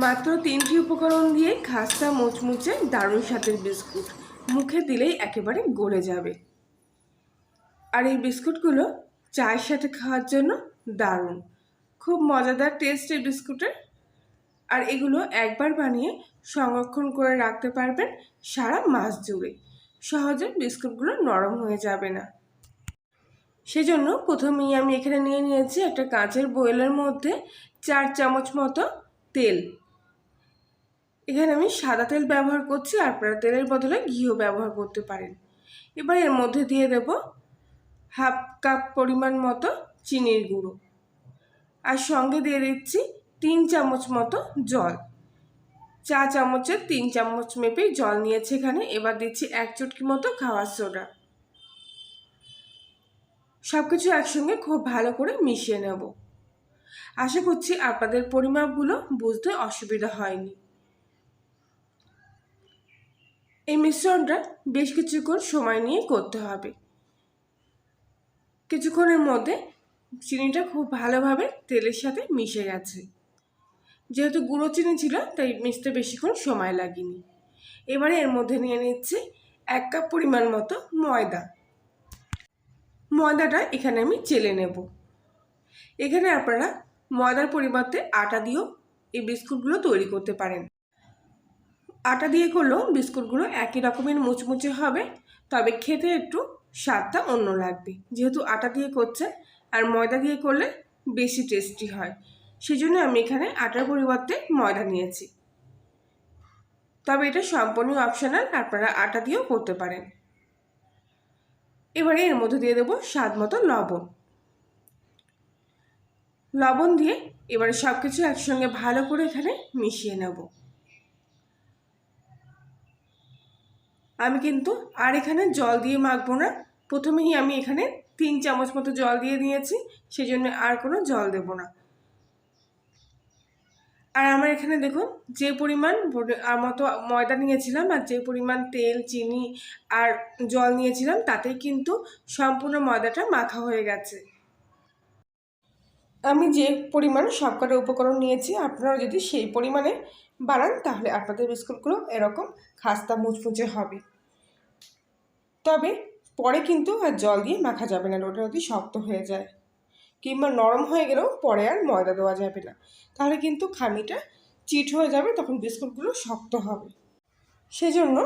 মাত্র 3টি উপকরণ দিয়ে খাস্তা মুচমুচে দারুণ স্বাদের বিস্কুট মুখে দিলেই একেবারে গলে যাবে। আর এই বিস্কুটগুলো চায়ের সাথে খাওয়ার জন্য দারুণ, খুব মজাদার টেস্ট এই বিস্কুটের। আর এগুলো একবার বানিয়ে সংরক্ষণ করে রাখতে পারবেন সারা মাস জুড়ে, সহজে বিস্কুটগুলো নরম হয়ে যাবে না। সেজন্য প্রথমেই আমি এখানে নিয়ে নিয়েছি একটা কাঁচের বয়েলের মধ্যে 4 চামচ মতো তেল। এখানে আমি সাদা তেল ব্যবহার করছি, আপনারা তেলের বদলে ঘিও ব্যবহার করতে পারেন। এবার এর মধ্যে দিয়ে দেব হাফ কাপ পরিমাণ মতো চিনির গুঁড়ো, আর সঙ্গে দিয়ে দিচ্ছি 3 চামচ মতো জল। চা চামচের 3 চামচ মেপেই জল নিয়েছি এখানে। এবার দিচ্ছি 1 চুটকি মতো খাওয়ার সোডা। সব কিছু একসঙ্গে খুব ভালো করে মিশিয়ে নেব। আশা করছি আপনাদের পরিমাপগুলো বুঝতে অসুবিধা হয়নি। এই মিশ্রণটা বেশ কিছুক্ষণ সময় নিয়ে করতে হবে। কিছুক্ষণের মধ্যে চিনিটা খুব ভালোভাবে তেলের সাথে মিশে গেছে। যেহেতু গুঁড়ো চিনি ছিল তাই মিশতে বেশিক্ষণ সময় লাগেনি। এবারে এর মধ্যে নিয়ে নিচ্ছি 1 কাপ পরিমাণ মতো ময়দা। ময়দাটা এখানে আমি চেলে নেব। এখানে আপনারা ময়দার পরিবর্তে আটা দিয়েও এই বিস্কুটগুলো তৈরি করতে পারেন। আটা দিয়ে করলেও বিস্কুটগুলো একই রকমের মুচমুচে হবে, তবে খেতে একটু স্বাদটা অন্য লাগবে। যেহেতু আটা দিয়ে করছে আর ময়দা দিয়ে করলে বেশি টেস্টি হয়, সেজন্য আমি এখানে আটার পরিবর্তে ময়দা নিয়েছি। তবে এটা সম্পূর্ণ অপশনাল, আপনারা আটা দিয়েও করতে পারেন। এবারে এর মধ্যে দিয়ে দেবো স্বাদ মতো লবণ। লবণ দিয়ে এবারে সব কিছু একসঙ্গে ভালো করে এখানে মিশিয়ে নেব। আমি কিন্তু আর এখানে জল দিয়ে মাখবো না। প্রথমেই আমি এখানে 3 চামচ মতো জল দিয়ে দিয়েছি, সেজন্য আর কোনো জল দেব না। আর আমার এখানে দেখুন যে পরিমাণ মতো ময়দা নিয়েছিলাম আর যে পরিমাণ তেল, চিনি আর জল নিয়েছিলাম, তাতে কিন্তু সম্পূর্ণ ময়দাটা মাখা হয়ে গেছে। আমি যে পরিমাণ সবকটা উপকরণ নিয়েছি, আপনারা যদি সেই পরিমাণে বানান তাহলে আপনাদের বিস্কুটগুলো এরকম খাস্তা মুচমুচে হবে। তবে পরে কিন্তু আর জল দিয়ে মাখা যাবে না, ওটা যদি শক্ত হয়ে যায় কিংবা নরম হয়ে গেলেও পরে আর ময়দা দেওয়া যাবে না, তাহলে কিন্তু খামিটা চিট হয়ে যাবে, তখন বিস্কুটগুলো শক্ত হবে। সেজন্য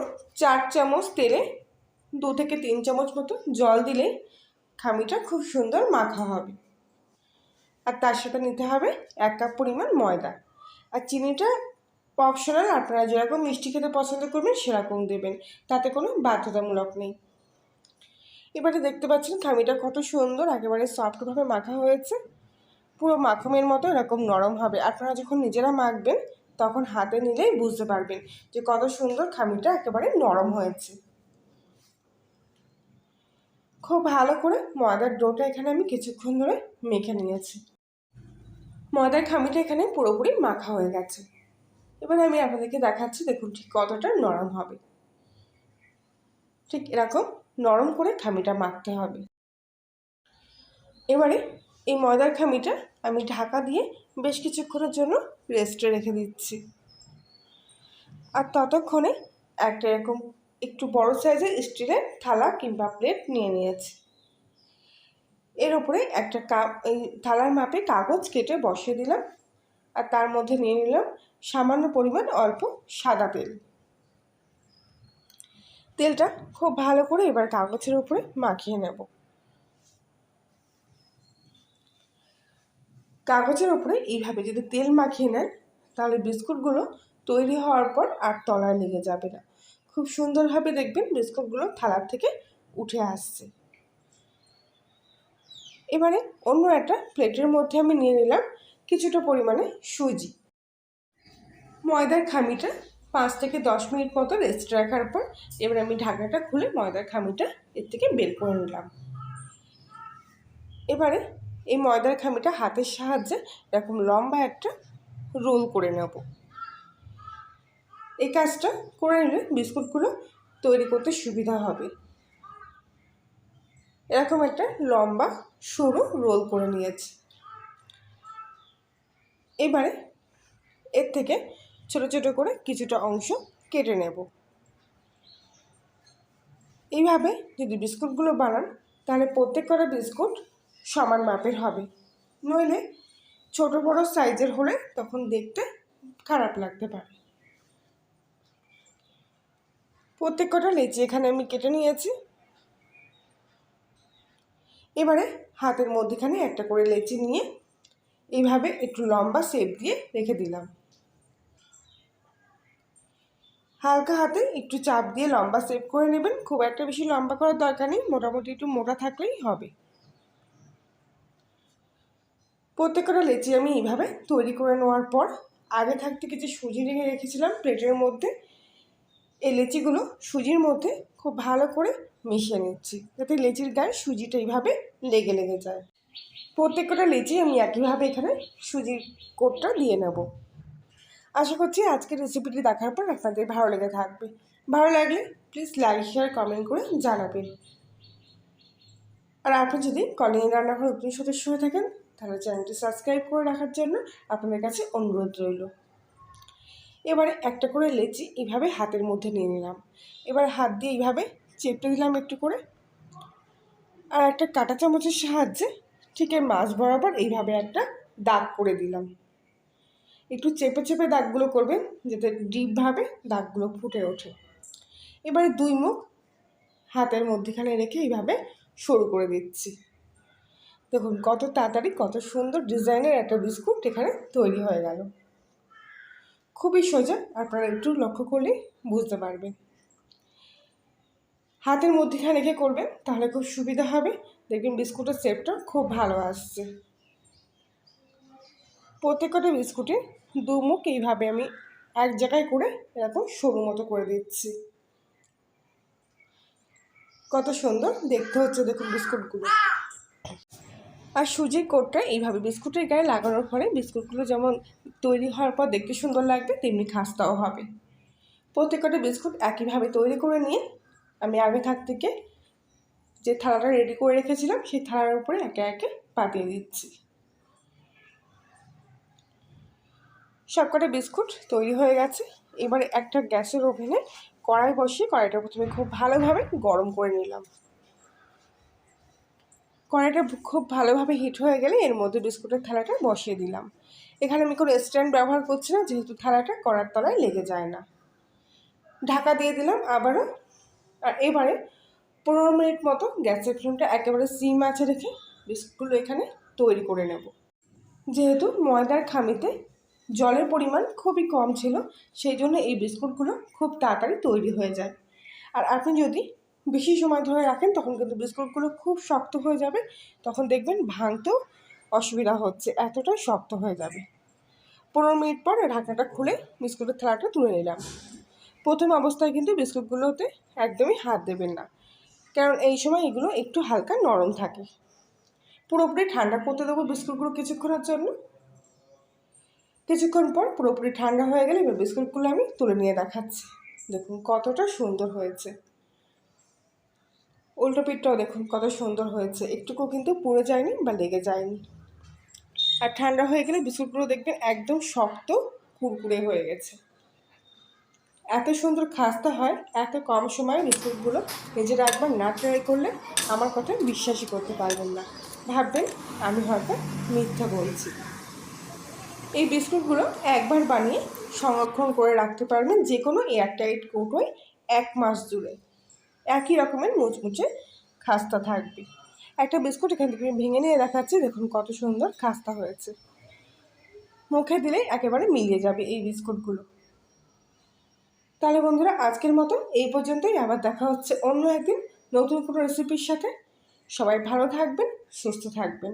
4 চামচ তেলে 2 থেকে 3 চামচ মতো জল দিলে খামিটা খুব সুন্দর মাখা হবে। আর তার সাথে নিতে হবে 1 কাপ পরিমাণ ময়দা। আর চিনিটা অপশনাল, আপনারা যেরকম মিষ্টি খেতে পছন্দ করবেন সেরকম দেবেন, তাতে কোনো বাধ্যতামূলক নেই। এবারে দেখতে পাচ্ছেন খামিটা কত সুন্দর একেবারে সফটভাবে মাখা হয়েছে, পুরো মাখনের মতো এরকম নরম হবে। আপনারা যখন নিজেরা মাখবেন তখন হাতে নিলেই বুঝতে পারবেন যে কত সুন্দর খামিটা একেবারে নরম হয়েছে। খুব ভালো করে ময়দার ডোটা এখানে আমি কিছুক্ষণ ধরে মেখে নিয়েছি। ময়দার খামিটা এখানে পুরোপুরি মাখা হয়ে গেছে। এবারে আমি আপনাদেরকে দেখাচ্ছি, দেখুন ঠিক কতটা নরম হবে। ঠিক এরকম নরম করে খামিটা মাখতে হবে। এবারে এই ময়দার খামিটা আমি ঢাকা দিয়ে বেশ কিছুক্ষণের জন্য রেস্টে রেখে দিচ্ছি। আর ততক্ষণে একটা এরকম একটু বড় সাইজের স্টিলের থালা কিংবা প্লেট নিয়ে নিয়েছি। এর উপরে একটা এই থালার মাপে কাগজ কেটে বসিয়ে দিলাম, আর তার মধ্যে নিয়ে নিলাম সামান্য পরিমাণ অল্প সাদা তেল। তেলটা খুব ভালো করে এবার কাগজের উপরে মাখিয়ে নেব। কাগজের উপরে এইভাবে যদি তেল মাখিয়ে নেন তাহলে বিস্কুটগুলো তৈরি হওয়ার পর আর তলায় লেগে যাবে না। খুব সুন্দরভাবে দেখবেন বিস্কুটগুলো থালার থেকে উঠে আসছে। এবারে অন্য একটা প্লেটের মধ্যে আমি নিয়ে নিলাম কিছুটা পরিমাণে সুজি। ময়দার খামিটা 5 থেকে 10 মিনিট মতো রেস্ট রাখার পর এবার আমি ঢাকনাটা খুলে ময়দার খামিটা এর থেকে বের করে নিলাম। এবারে এই ময়দার খামিটা হাতের সাহায্যে এরকম লম্বা একটা রোল করে নেব। এই কাজটা করে নিলে বিস্কুটগুলো তৈরি করতে সুবিধা হবে। এরকম একটা লম্বা সরু রোল করে নিয়েছি। এবারে এর থেকে ছোট ছোট করে কিছুটা অংশ কেটে নেব। এইভাবে যদি বিস্কুটগুলো বানান তাহলে প্রত্যেক কটা বিস্কুট সমান মাপের হবে, নইলে ছোট বড় সাইজের হলে তখন দেখতে খারাপ লাগতে পারে। প্রত্যেক কটা লেচি এখানে আমি কেটে নিয়েছি। এবারে হাতের মধ্যেখানে একটা করে লেচি নিয়ে এইভাবে একটু লম্বা শেপ দিয়ে রেখে দিলাম। হালকা হাতে একটু চাপ দিয়ে লম্বা শেপ করে নেবেন, খুব একটা বেশি লম্বা করার দরকার নেই, মোটামুটি একটু মোটা থাকলেই হবে। প্রত্যেকটা লেচি আমি এইভাবে তৈরি করে নেওয়ার পর আগে থাকতে কিছু সুজি রেখে রেখেছিলাম প্লেটের মধ্যে। এই লেচিগুলো সুজির মধ্যে খুব ভালো করে মিশিয়ে নিচ্ছি, যাতে লেচির গায়ে সুজিটা এইভাবে লেগে লেগে যায়। প্রত্যেকটা লেচি আমি একইভাবে এখানে সুজির কোটটা দিয়ে নেব। আশা করছি আজকের রেসিপিটি দেখার পর আপনাদের ভালো লেগে থাকবে। ভালো লাগলে প্লিজ লাইক শেয়ার কমেন্ট করে জানাবেন। আর আপনি যদি কলিং রান্নাঘর নতুন সদস্য হয়ে থাকেন তাহলে চ্যানেলটি সাবস্ক্রাইব করে রাখার জন্য আপনাদের কাছে অনুরোধ রইল। এবারে একটা করে লেচি এইভাবে হাতের মধ্যে নিয়ে নিলাম। এবার হাত দিয়ে এইভাবে চেপে দিলাম একটু করে, আর একটা কাঁটা চামচের সাহায্যে ঠিক এর মাছ বরাবর এইভাবে একটা দাগ করে দিলাম। একটু চেপে চেপে দাগগুলো করবেন যাতে ডিপভাবে দাগগুলো ফুটে ওঠে। এবারে দুই মুখ হাতের মধ্যেখানে রেখে এইভাবে সরু করে দিচ্ছি। দেখুন কত তাড়াতাড়ি কত সুন্দর ডিজাইনের একটা বিস্কুট এখানে তৈরি হয়ে গেল। খুবই সোজা, আপনারা একটু লক্ষ্য করলেই বুঝতে পারবেন। হাতের মধ্যেখানে রেখে করবেন তাহলে খুব সুবিধা হবে, দেখবেন বিস্কুটের শেপটা খুব ভালো আসছে। প্রত্যেকটা বিস্কুটে দু মুখ এইভাবে আমি এক জায়গায় করে এরকম সরু মতো করে দিচ্ছি। কত সুন্দর দেখতে হচ্ছে দেখুন বিস্কুটগুলো। আর সুজির কোটটা এইভাবে বিস্কুটের গায়ে লাগানোর পরে বিস্কুটগুলো যেমন তৈরি হওয়ার পর দেখতে সুন্দর লাগবে তেমনি খাস্তাও হবে। প্রত্যেকটা বিস্কুট একইভাবে তৈরি করে নিয়ে আমি আগে থাক থেকে যে থালাটা রেডি করে রেখেছিলাম সেই থালার উপরে একে একে পাতিয়ে দিচ্ছি। সবকটা বিস্কুট তৈরি হয়ে গেছে। এবারে একটা গ্যাসের ওভেনে কড়াই বসিয়ে কড়াইটা প্রথমে খুব ভালোভাবে গরম করে নিলাম। কড়াইটা খুব ভালোভাবে হিট হয়ে গেলে এর মধ্যে বিস্কুটের থালাটা বসিয়ে দিলাম। এখানে আমি কোনো স্ট্যান্ড ব্যবহার করছি না, যেহেতু থালাটা কড়ার তলায় লেগে যায় না। ঢাকা দিয়ে দিলাম আবারও। আর এবারে 15 মিনিট মতো গ্যাসের ফ্লেমটা একেবারে সিম আঁচে রেখে বিস্কুটগুলো এখানে তৈরি করে নেব। যেহেতু ময়দার খামিতে জলের পরিমাণ খুবই কম ছিল, সেই জন্য এই বিস্কুটগুলো খুব তাড়াতাড়ি তৈরি হয়ে যায়। আর আপনি যদি বেশি সময় ধরে রাখেন তখন কিন্তু বিস্কুটগুলো খুব শক্ত হয়ে যাবে, তখন দেখবেন ভাঙতেও অসুবিধা হচ্ছে, এতটাই শক্ত হয়ে যাবে। 15 মিনিট পর ঢাকনাটা খুলে বিস্কুটের থালাটা তুলে নিলাম। প্রথম অবস্থায় কিন্তু বিস্কুটগুলোতে একদমই হাত দেবেন না, কারণ এই সময় এগুলো একটু হালকা নরম থাকে। পুরোপুরি ঠান্ডা করতে দেবো বিস্কুটগুলো কিছুক্ষণের জন্য। কিছুক্ষণ পর পুরোপুরি ঠান্ডা হয়ে গেলে এবার বিস্কুটগুলো আমি তুলে নিয়ে দেখাচ্ছি। দেখুন কতটা সুন্দর হয়েছে। উল্টো পিঠটাও দেখুন কত সুন্দর হয়েছে, একটুকু কিন্তু পুড়ে যায়নি বা লেগে যায়নি। আর ঠান্ডা হয়ে গেলে বিস্কুটগুলো দেখবেন একদম শক্ত কুরকুরে হয়ে গেছে। এত সুন্দর খাস্তা হয় এত কম সময়ে বিস্কুটগুলো নিজেরা একবার না ট্রাই করলে আমার কথা বিশ্বাসই করতে পারবেন না, ভাববেন আমি হয়তো মিথ্যা বলছি। এই বিস্কুটগুলো একবার বানিয়ে সংরক্ষণ করে রাখতে পারবেন যে কোনো এয়ারটাইট কৌটোয় 1 মাস জুড়ে, একই রকমের মুচমুচে খাস্তা থাকবে। একটা বিস্কুট এখান থেকে ভেঙে নিয়ে দেখাচ্ছি, দেখুন কত সুন্দর খাস্তা হয়েছে। মুখে দিলে একেবারে মিলিয়ে যাবে এই বিস্কুটগুলো। তাহলে বন্ধুরা আজকের মতো এই পর্যন্তই, আবার দেখা হচ্ছে অন্য একদিন নতুন কোনো রেসিপির সাথে। সবাই ভালো থাকবেন, সুস্থ থাকবেন।